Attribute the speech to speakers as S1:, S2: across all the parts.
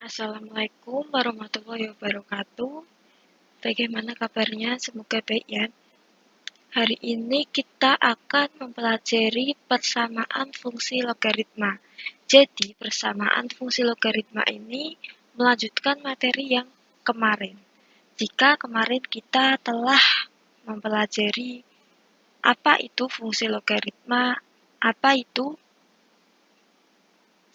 S1: Assalamualaikum warahmatullahi wabarakatuh. Bagaimana kabarnya? Semoga baik ya. Hari ini kita akan mempelajari persamaan fungsi logaritma. Jadi, persamaan fungsi logaritma ini melanjutkan materi yang kemarin. Jika kemarin kita telah mempelajari apa itu fungsi logaritma, apa itu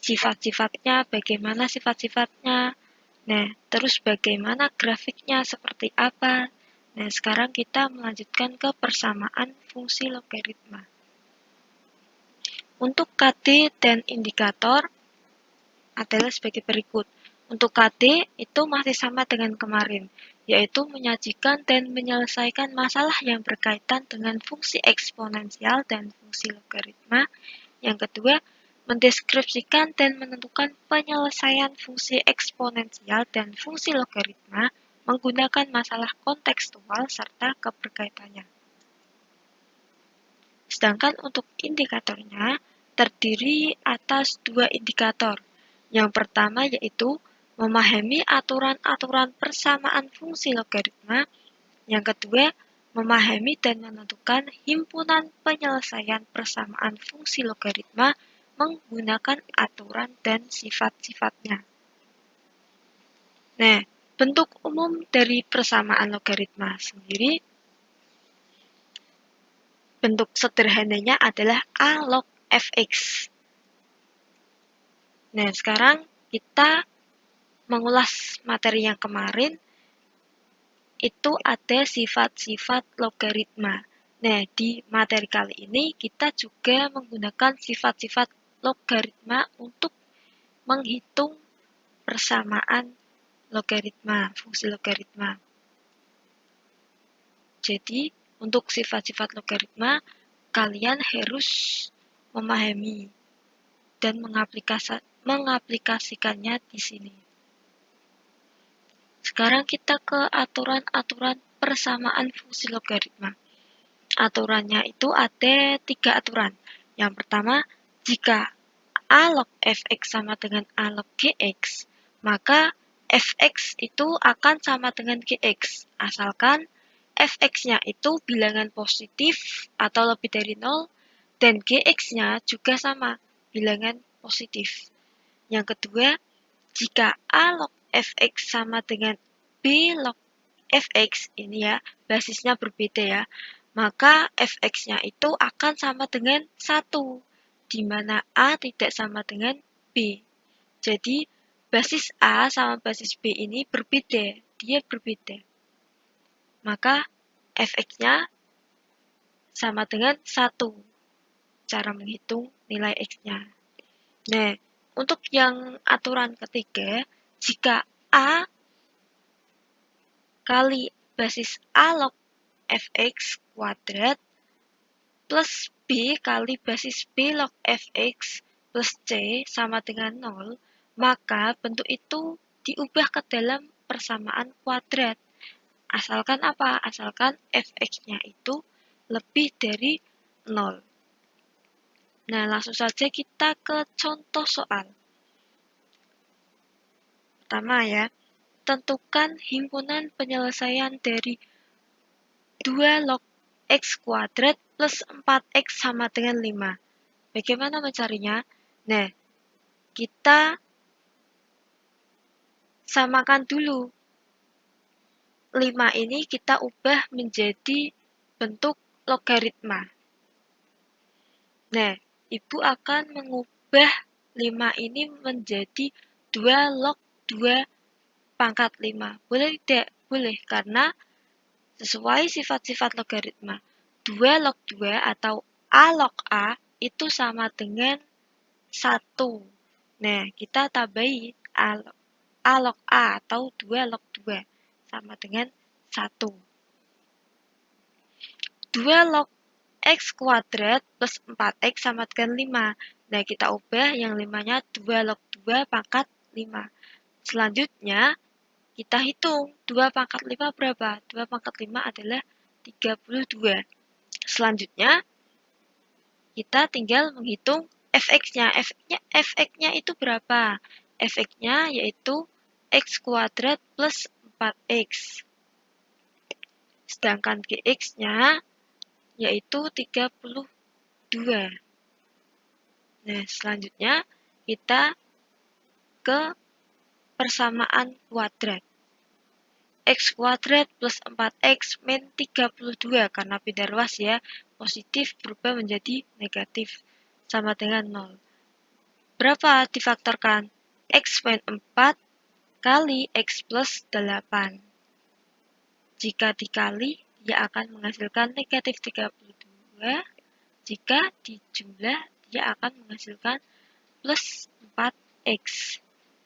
S1: sifat-sifatnya, bagaimana sifat-sifatnya, nah, terus bagaimana grafiknya seperti apa? Nah, sekarang kita melanjutkan ke persamaan fungsi logaritma. Untuk KD dan indikator adalah sebagai berikut. Untuk KD itu masih sama dengan kemarin, yaitu menyajikan dan menyelesaikan masalah yang berkaitan dengan fungsi eksponensial dan fungsi logaritma. Yang kedua, mendeskripsikan dan menentukan penyelesaian fungsi eksponensial dan fungsi logaritma menggunakan masalah kontekstual serta keberkaitannya. Sedangkan untuk indikatornya terdiri atas dua indikator. Yang pertama yaitu memahami aturan-aturan persamaan fungsi logaritma. Yang kedua, memahami dan menentukan himpunan penyelesaian persamaan fungsi logaritma menggunakan aturan dan sifat-sifatnya. Nah, bentuk umum dari persamaan logaritma sendiri, bentuk sederhananya adalah A log fx. Nah, sekarang kita mengulas materi yang kemarin, itu ada sifat-sifat logaritma. Nah, di materi kali ini kita juga menggunakan sifat-sifat logaritma untuk menghitung persamaan logaritma, fungsi logaritma. Jadi, untuk sifat-sifat logaritma, kalian harus memahami dan mengaplikasikannya di sini. Sekarang kita ke aturan-aturan persamaan fungsi logaritma. Aturannya itu ada 3 aturan. Yang pertama, jika A log fx sama dengan A log gx, maka fx itu akan sama dengan gx, asalkan fx-nya itu bilangan positif atau lebih dari 0, dan gx-nya juga sama, bilangan positif. Yang kedua, jika A log fx sama dengan B log fx, ini ya, basisnya berbeda ya, maka fx-nya itu akan sama dengan 1, di mana A tidak sama dengan B. Jadi, basis A sama basis B ini berbeda, dia berbeda. Maka, fx-nya sama dengan 1, cara menghitung nilai x-nya. Nah, untuk yang aturan ketiga, jika A kali basis A log fx kuadrat plus B kali basis B log fx plus C sama dengan 0, maka bentuk itu diubah ke dalam persamaan kuadrat. Asalkan apa? Asalkan fx-nya itu lebih dari 0. Nah, langsung saja kita ke contoh soal. Pertama ya, tentukan himpunan penyelesaian dari 2 log x kuadrat plus 4x sama dengan 5. Bagaimana mencarinya? Nah, kita samakan dulu. 5 ini kita ubah menjadi bentuk logaritma. Nah, Ibu akan mengubah 5 ini menjadi 2 log 2 pangkat 5. Boleh tidak? Boleh, karena sesuai sifat-sifat logaritma. 2 log 2 atau A log A itu sama dengan 1. Nah, kita tambahi A log A atau 2 log 2 sama dengan 1. 2 log x kuadrat plus 4x sama dengan 5. Nah, kita ubah yang 5-nya 2 log 2 pangkat 5. Selanjutnya, kita hitung 2 pangkat 5 berapa? 2 pangkat 5 adalah 32. Selanjutnya, kita tinggal menghitung fx-nya. Fx-nya itu berapa? Fx-nya yaitu X kuadrat plus 4X. Sedangkan GX-nya yaitu 32. Nah, selanjutnya kita ke persamaan kuadrat. X kuadrat plus 4X min 32 karena pindah ruas ya, positif berubah menjadi negatif sama dengan 0. Berapa difaktorkan? X min 4 kali X plus 8. Jika dikali, dia akan menghasilkan negatif 32. Jika dijumlah, dia akan menghasilkan plus 4X.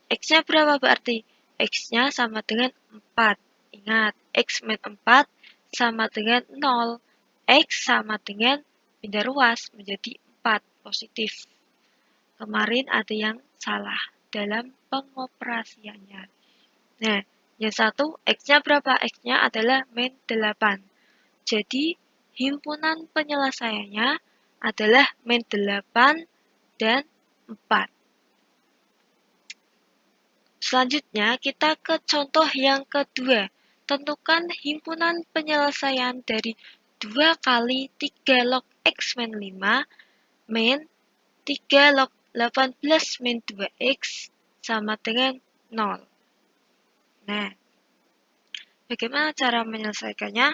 S1: X-nya berapa berarti? X-nya sama dengan 4. Ingat, X min 4 sama dengan 0. X sama dengan pindah ruas menjadi 4, positif. Kemarin ada yang salah dalam pengoperasiannya. Nah, yang satu, X-nya berapa? X-nya adalah min 8. Jadi, himpunan penyelesaiannya adalah min 8 dan 4. Selanjutnya, kita ke contoh yang kedua. Tentukan himpunan penyelesaian dari 2 kali 3 log X min 5 min 3 log 18 min 2X sama dengan 0. Nah, bagaimana cara menyelesaikannya?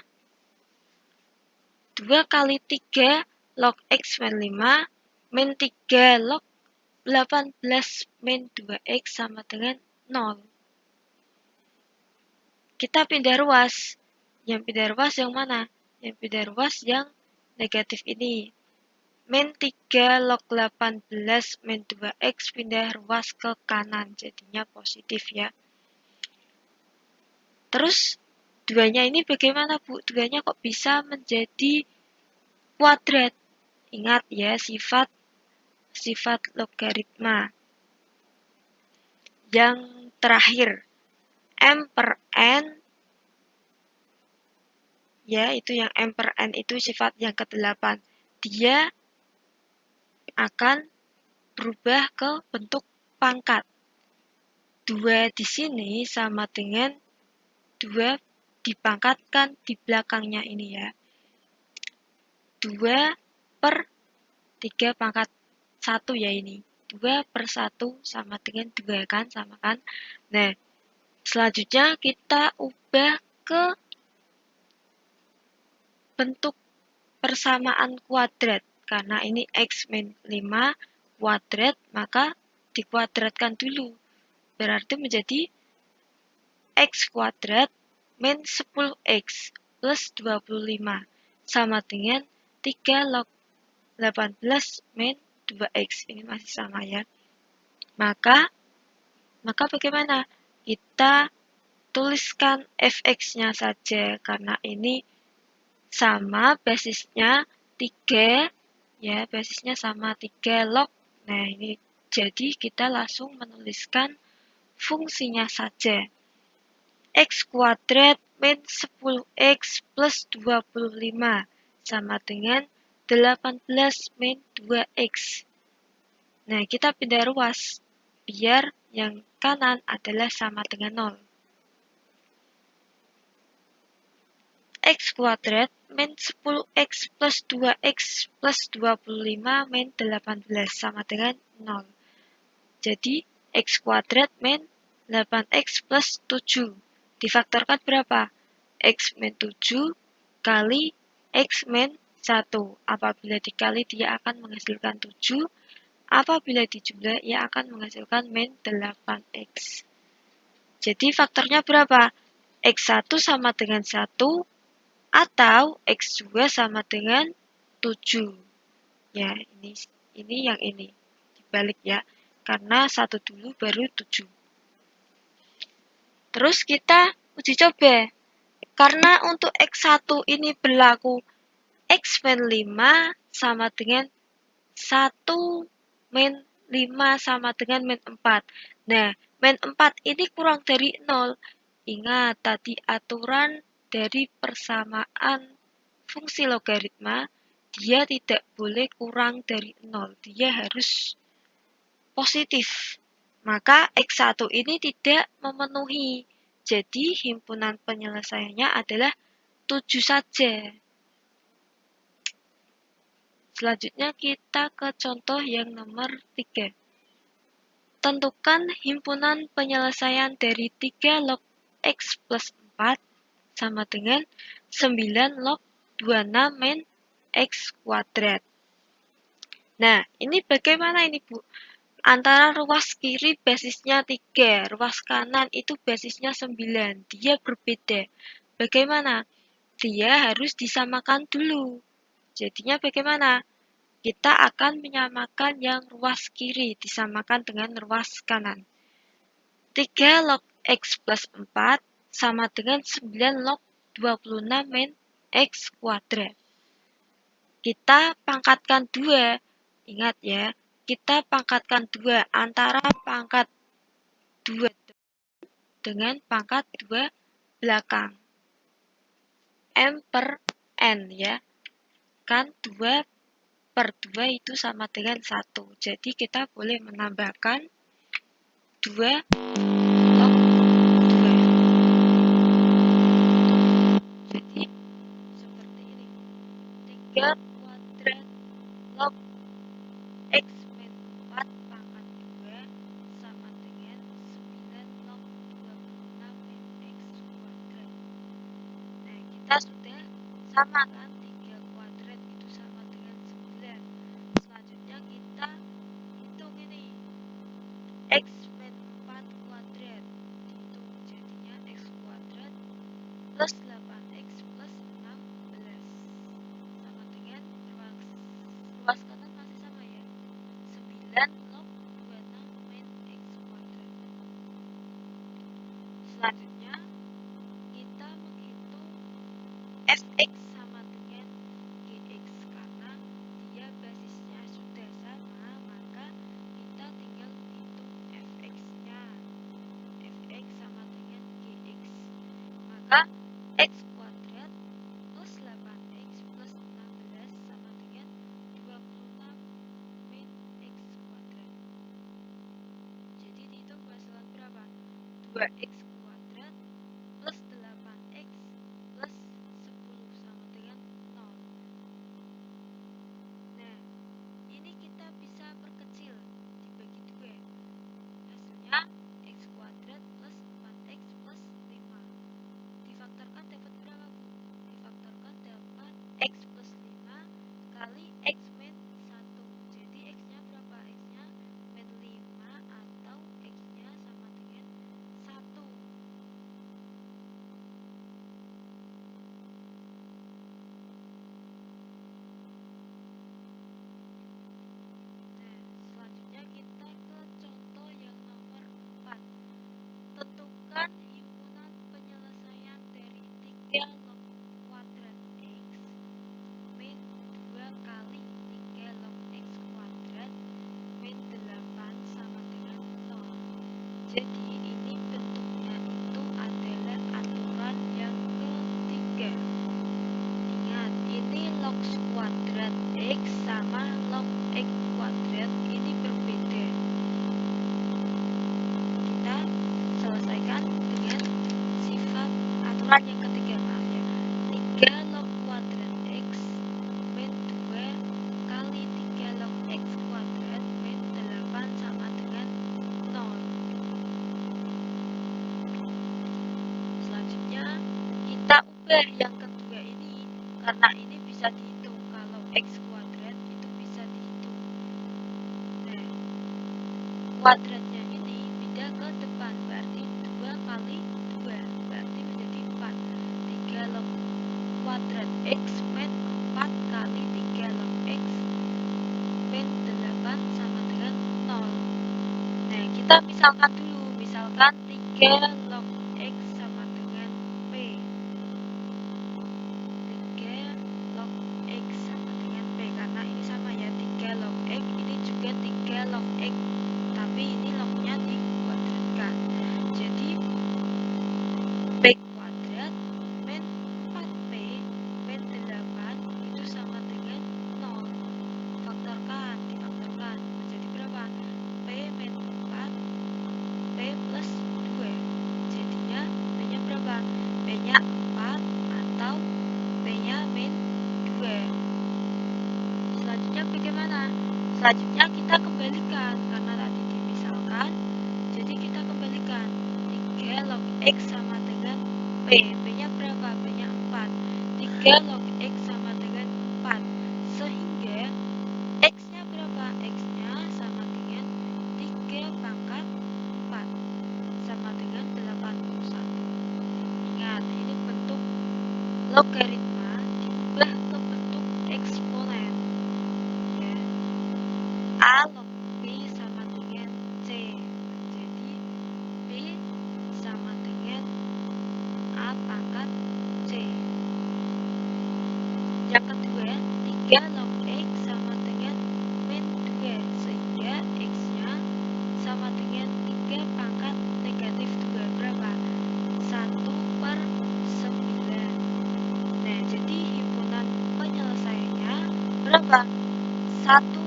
S1: 2 kali 3 log X min 5 min 3 log 18 min 2X sama dengan 0. Kita pindah ruas. Yang pindah ruas yang mana? Yang pindah ruas yang negatif ini. Min 3 log 18 min 2X pindah ruas ke kanan. Jadinya positif ya. Terus, duanya ini bagaimana Bu? Duanya kok bisa menjadi kuadrat? Ingat ya, sifat logaritma. Yang terakhir, M per N, ya itu yang M per N itu sifat yang ke-8. Dia akan berubah ke bentuk pangkat. 2 di sini sama dengan 2 dipangkatkan di belakangnya ini ya. 2 per 3 pangkat 1 ya ini. 2 per 1 sama dengan 2 kan, sama kan. Nah, selanjutnya kita ubah ke bentuk persamaan kuadrat. Karena ini X min 5 kuadrat, maka dikuadratkan dulu. Berarti menjadi X kuadrat min 10X plus 25 sama dengan 3 log 18 min 2X. Ini masih sama ya. Maka bagaimana? Kita tuliskan fx-nya saja karena ini sama basisnya 3 ya, basisnya sama 3 log. Nah, ini jadi kita langsung menuliskan fungsinya saja. X kuadrat min 10X plus 25 sama dengan 18 min 2X. Nah, kita pindah ruas biar yang kanan adalah sama dengan 0. X kuadrat min 10X plus 2X plus 25 min 18 sama dengan 0. Jadi, X kuadrat min 8X plus 7. Difaktorkan berapa? X min 7 kali X min 1. Apabila dikali, dia akan menghasilkan 7. Apabila dijumlah, ia akan menghasilkan min 8X. Jadi faktornya berapa? X1 sama dengan 1 atau X2 sama dengan 7. Ya, ini yang ini. Dibalik ya. Karena 1 dulu baru 7. Terus kita uji coba. Karena untuk X1 ini berlaku X min 5 sama dengan 1 min 5 sama dengan min 4. Nah, min 4 ini kurang dari 0. Ingat tadi aturan dari persamaan fungsi logaritma, dia tidak boleh kurang dari 0. Dia harus positif. maka X1 ini tidak memenuhi. Jadi himpunan penyelesaiannya adalah 7 saja. Selanjutnya kita ke contoh yang nomor 3. Tentukan himpunan penyelesaian dari 3 log X plus 4 sama dengan 9 log 26 min X kuadrat. Nah, ini bagaimana ini, Bu? Antara ruas kiri basisnya 3, ruas kanan itu basisnya 9. Dia berbeda. Bagaimana? Dia harus disamakan dulu. Jadinya bagaimana? Kita akan menyamakan yang ruas kiri, disamakan dengan ruas kanan. 3 log X plus 4 sama dengan 9 log 26 min X kuadrat. Kita pangkatkan 2. Ingat ya, kita pangkatkan 2 antara pangkat 2 dengan pangkat 2 belakang. M per N ya. Kan 2 per 2 itu sama dengan 1. Jadi kita boleh menambahkan 2 log 2. Jadi seperti ini. 3 kuadrat log X min 4 pangkat 2 sama dengan 9 log 26 min X kuadrat. Nah, kita sudah sama kan? 3 kuadrat itu sama dengan 9. Selanjutnya kita hitung ini. X min 4 kuadrat. Dihitung jadinya X kuadrat plus 8X plus 16. Sama dengan ruas kanan masih sama ya. 9 log 26 min X kuadrat. Selanjutnya kita menghitung Fx sama dengan Gx karena dia basisnya sudah sama, maka kita tinggal menghitung Fx-nya. Fx sama dengan Gx. Maka X kuadrat plus 8X plus 16 sama dengan 26 min X kuadrat. Jadi dihitung hasilnya berapa? 2X kuadrat plus 8X plus 10 sama dengan 0. Nah, ini kita bisa perkecil dibagi 2. Hasilnya X kuadrat plus 4X plus 5. Difaktorkan dapat berapa, Bu? Difaktorkan dapat X plus 5 kali X min 1. Jadi X-nya berapa? X-nya min 5 atau X-nya sama dengan 1. Nah, selanjutnya kita ke contoh yang nomor 4. Tentukan himpunan penyelesaian dari 3 log kuadrat X min 2 kali 3 log X kuadrat min 8 sama dengan 0. Jadi ini bentuknya itu adalah aturan yang ketiga. Ingat, ini log kuadrat X sama log X kuadrat ini berbeda. Kita selesaikan dengan sifat aturan yang ketiga, maaf ya. 3 log kuadrat X min 2 kali 3 log X kuadrat min 8 sama dengan 0. Selanjutnya kita ubah yang kedua ini, karena ini bisa dihitung. Kalau X kuadrat itu bisa dihitung. Nah, kuadratnya ini pindah ke depan, berarti 2 kali 2 berarti menjadi 4. 3 log kuadrat X min 4 kali 3 log X min 8 sama dengan 0. Nah, kita misalkan dulu. Misalkan 3 log X sama dengan P. 3 log X sama dengan P. Karena ini sama ya. 3 log X ini juga 3 log X. Tapi ini lognya dikuadratkan. Jadi P kuadrat min 4P min 8 itu sama dengan 0. Difaktorkan menjadi berapa? P min 4 selanjutnya kita kembalikan karena tadi dimisalkan, jadi kita kembalikan 3 log X sama dengan P nya berapa? P nya 4. 3 log X sama dengan 4, sehingga X nya berapa? X nya sama dengan 3 pangkat 4 sama dengan 81. Ingat, ini bentuk logaritma diubah ke bentuk eksponen, ya. A log B sama dengan C, jadi B sama dengan A pangkat C. Yang kedua, 3 log X sama dengan min 2, sehingga X nya sama dengan 3 pangkat negatif 2, berapa? 1/9. Nah, jadi himpunan penyelesaiannya berapa? 1